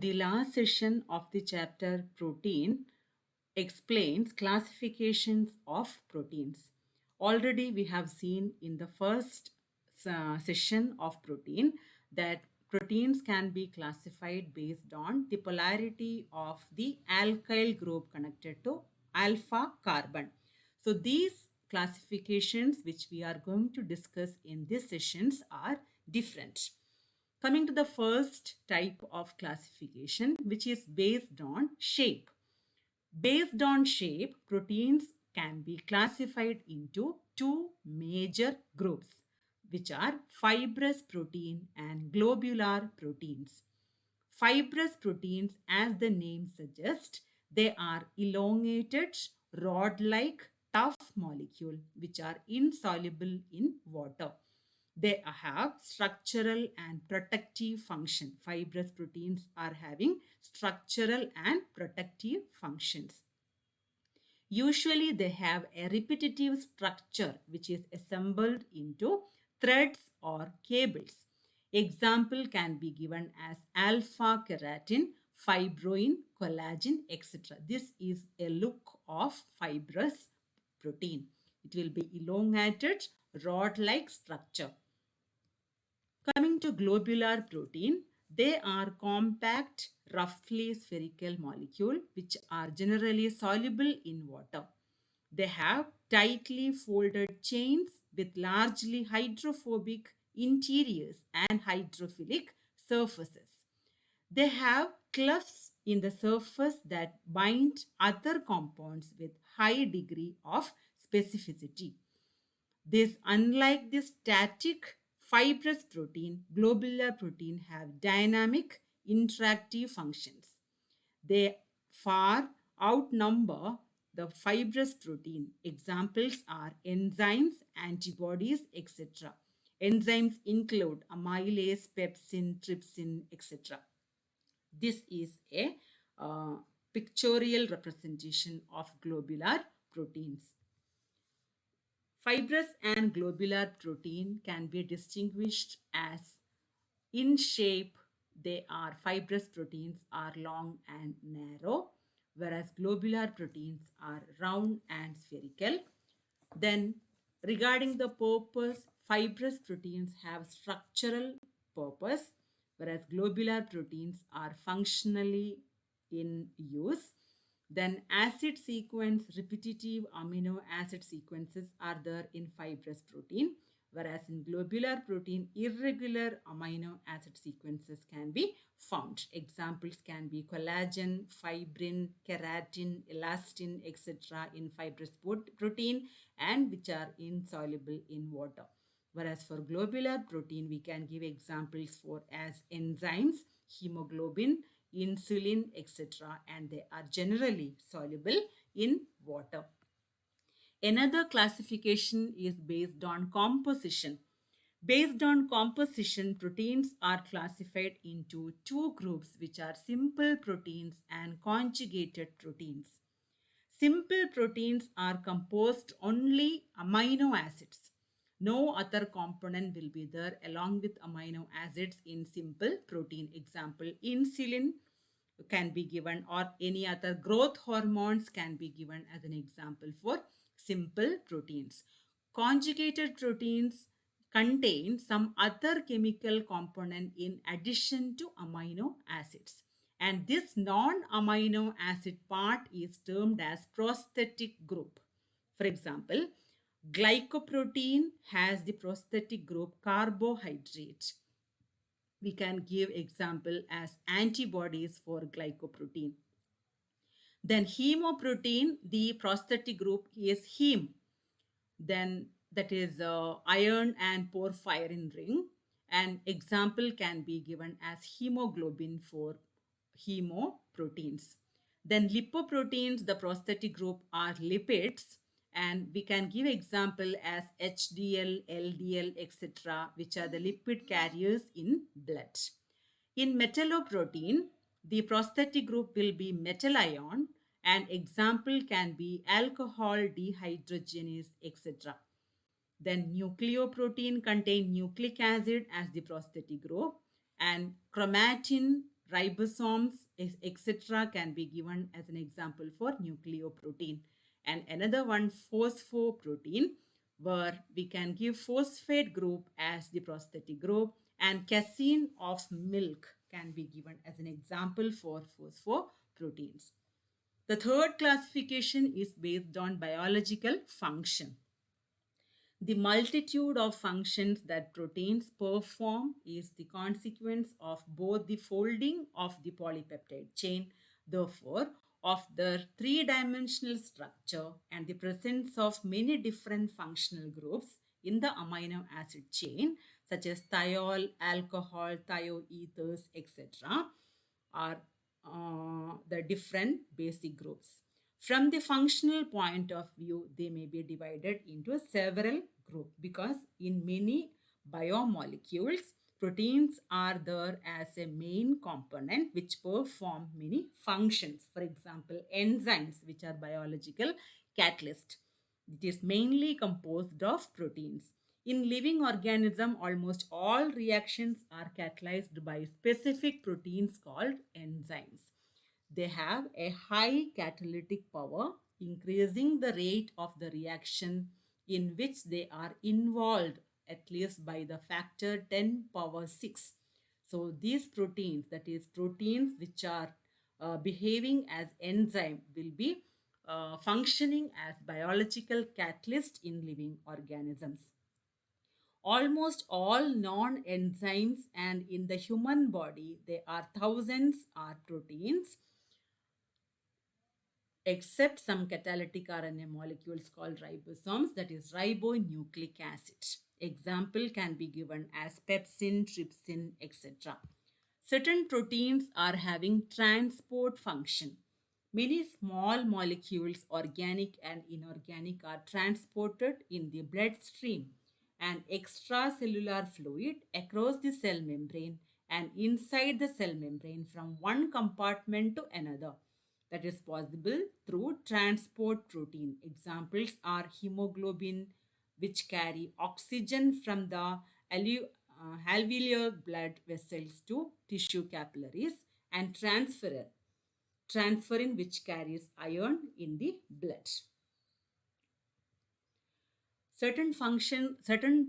The last session of the chapter protein explains classifications of proteins. Already we have seen in the first session of protein that proteins can be classified based on the polarity of the alkyl group connected to alpha carbon. So these classifications which we are going to discuss in these sessions are different. Coming to the first type of classification, which is based on shape. Based on shape, proteins can be classified into two major groups, which are fibrous protein and globular proteins. Fibrous proteins, as the name suggests, they are elongated, rod-like, tough molecule which are insoluble in water. They have structural and protective function. Fibrous proteins are having structural and protective functions. Usually they have a repetitive structure which is assembled into threads or cables. Example can be given as alpha keratin, fibroin, collagen, etc. This is a look of fibrous protein. It will be elongated, rod-like structure. Coming to globular protein, they are compact, roughly spherical molecule which are generally soluble in water. They have tightly folded chains with largely hydrophobic interiors and hydrophilic surfaces. They have clefts in the surface that bind other compounds with high degree of specificity. This, unlike the static fibrous protein, globular protein have dynamic interactive functions. They far outnumber the fibrous protein. Examples are enzymes, antibodies, etc. Enzymes include amylase, pepsin, trypsin, etc. This is a pictorial representation of globular proteins. Fibrous and globular protein can be distinguished as in shape, they are fibrous proteins are long and narrow, whereas globular proteins are round and spherical. Then, regarding the purpose, fibrous proteins have structural purpose, whereas globular proteins are functionally in use. Then acid sequence, repetitive amino acid sequences are there in fibrous protein, whereas in globular protein, irregular amino acid sequences can be found. Examples can be collagen, fibrin, keratin, elastin, etc. in fibrous protein and which are insoluble in water. Whereas for globular protein, we can give examples for as enzymes, hemoglobin, insulin, etc. And they are generally soluble in water. Another classification is based on composition. Based on composition, proteins are classified into two groups, which are simple proteins and conjugated proteins. Simple proteins are composed only amino acids. No other component will be there along with amino acids in simple protein. Example, insulin can be given or any other growth hormones can be given as an example for simple proteins. Conjugated proteins contain some other chemical component in addition to amino acids. And this non-amino acid part is termed as prosthetic group. For example, glycoprotein has the prosthetic group carbohydrate. We can give example as antibodies for glycoprotein. Then hemoprotein, the prosthetic group is heme. Then that is iron and porphyrin ring. An example can be given as hemoglobin for hemoproteins. Then lipoproteins, the prosthetic group are lipids, and we can give example as HDL, LDL, etc., which are the lipid carriers in blood. In metalloprotein, the prosthetic group will be metal ion. An example can be alcohol dehydrogenase, etc. Then nucleoprotein contain nucleic acid as the prosthetic group, and chromatin ribosomes, etc., can be given as an example for nucleoprotein. And another one, phosphoprotein, where we can give phosphate group as the prosthetic group, and casein of milk can be given as an example for phosphoproteins. The third classification is based on biological function. The multitude of functions that proteins perform is the consequence of both the folding of the polypeptide chain, therefore, of their three-dimensional structure and the presence of many different functional groups in the amino acid chain, such as thiol, alcohol, thioethers, etc., are the different basic groups. From the functional point of view, they may be divided into several groups because in many biomolecules, proteins are there as a main component which perform many functions. For example, enzymes, which are biological catalysts. It is mainly composed of proteins. In living organism, almost all reactions are catalyzed by specific proteins called enzymes. They have a high catalytic power, increasing the rate of the reaction in which they are involved at least by the factor 10 power 6. So these proteins, that is proteins which are behaving as enzyme, will be functioning as biological catalyst in living organisms. Almost all non-enzymes, and in the human body there are thousands are proteins, except some catalytic RNA molecules called ribosomes, that is ribonucleic acid. Example can be given as pepsin, trypsin, etc. Certain proteins are having transport function. Many small molecules, organic and inorganic, are transported in the bloodstream and extracellular fluid across the cell membrane and inside the cell membrane from one compartment to another. That is possible through transport protein. Examples are hemoglobin, which carry oxygen from the alveolar blood vessels to tissue capillaries, and transferrin, which carries iron in the blood. Certain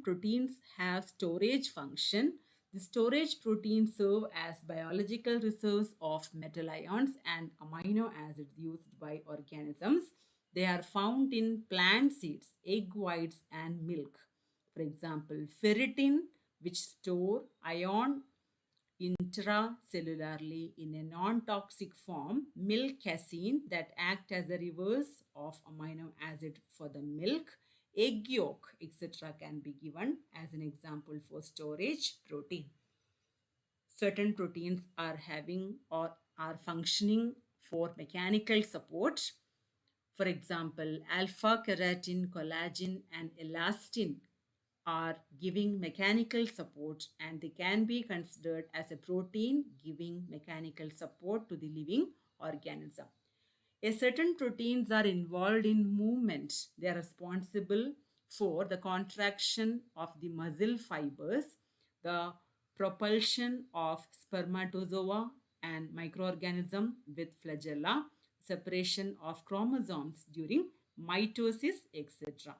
proteins have storage function. The storage proteins serve as biological reserves of metal ions and amino acids used by organisms. They are found in plant seeds, egg whites, and milk. For example, ferritin, which store ion intracellularly in a non-toxic form, milk casein, that act as a reverse of amino acid for the milk, egg yolk, etc., can be given as an example for storage protein. Certain proteins are having or are functioning for mechanical support. For example, alpha keratin, collagen, and elastin are giving mechanical support, and they can be considered as a protein giving mechanical support to the living organism. A certain proteins are involved in movement. They are responsible for the contraction of the muscle fibers, the propulsion of spermatozoa and microorganism with flagella, separation of chromosomes during mitosis, etc.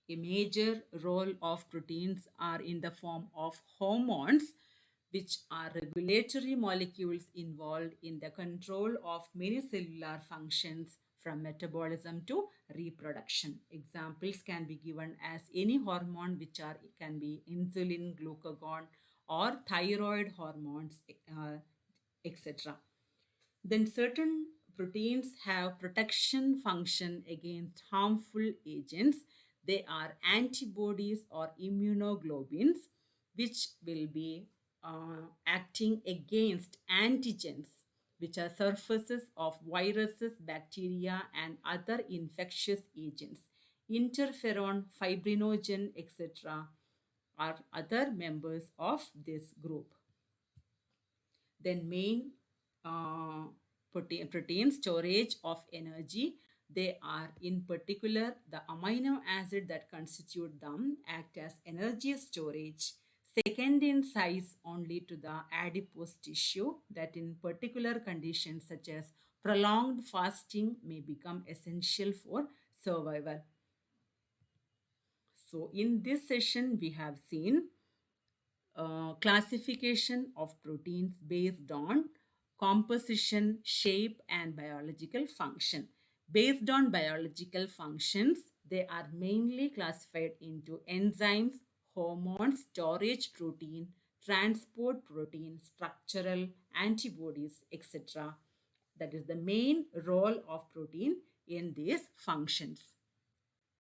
A major role of proteins are in the form of hormones, which are regulatory molecules involved in the control of many cellular functions from metabolism to reproduction. Examples can be given as any hormone, which are can be insulin, glucagon, or thyroid hormones, etc. Then certain proteins have protection function against harmful agents. They are antibodies or immunoglobulins, which will be acting against antigens, which are surfaces of viruses, bacteria, and other infectious agents. Interferon, fibrinogen, etc., are other members of this group. Then main uh, protein storage of energy. They are in particular the amino acid that constitute them act as energy storage. second in size only to the adipose tissue, that in particular conditions such as prolonged fasting may become essential for survival. So, in this session, we have seen classification of proteins based on composition, shape, and biological function. Based on biological functions, they are mainly classified into enzymes, hormones, storage protein, transport protein, structural antibodies, etc. That is the main role of protein in these functions.